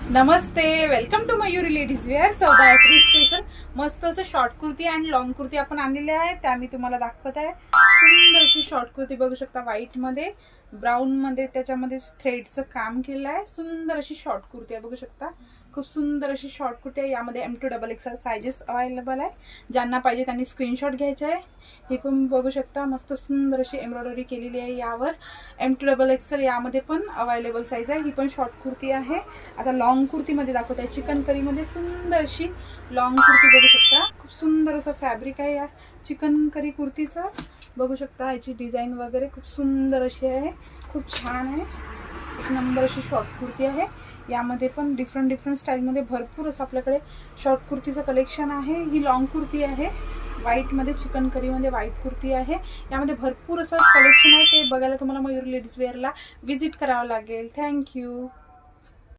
Namaste, welcome to Mayuri ladies wear 14 April special मस्त असं short kurti आणि लॉंग कुर्ती आपण आणलेले आहे त्या मी तुम्हाला दाखवत आहे। सुंदर अशी शॉर्ट कुर्ती बघू शकता, व्हाईट मध्ये ब्राउन मध्ये त्याच्यामध्ये थ्रेडचं काम केलं आहे। सुंदर अशी शॉर्ट कुर्ती आहे, बघू शकता खूप सुंदर अशी शॉर्ट कुर्ती आहे। यामध्ये M2XXL साइजेस अवेलेबल आहे, ज्यांना पाहिजे त्यांनी स्क्रीनशॉट घ्यायचे आहे। हे पण बघू शकता मस्त सुंदर अशी एम्ब्रॉयडरी केलेली आहे यावर। M2XXL यामध्ये पण अवेलेबल साइज आहे। ही पण शॉर्ट कुर्ती आहे। आता लॉंग कुर्ती मध्ये दाखवत आहे, चिकन करी मध्ये सुंदर अशी लॉंग कुर्ती बघू शकता। खूप सुंदर असं फॅब्रिक आहे या चिकन करी कुर्तीचं, बघू शकता याची डिझाइन वगैरे खूप सुंदर अशी आहे, खूप छान आहे। एक नंबर अशी शॉर्ट कुर्ती आहे। यामध्ये पण डिफरंट स्टाईल मध्ये भरपूर असं आपल्याकडे शॉर्ट कुर्तीचं कलेक्शन आहे। ही लॉंग कुर्ती आहे, व्हाईट मध्ये चिकन करी मध्ये व्हाईट कुर्ती आहे। यामध्ये भरपूर असं कलेक्शन आहे, ते बघायला तुम्हाला मयूरी लेडीज वेअरला विजिट करावं लागेल। थँक्यू।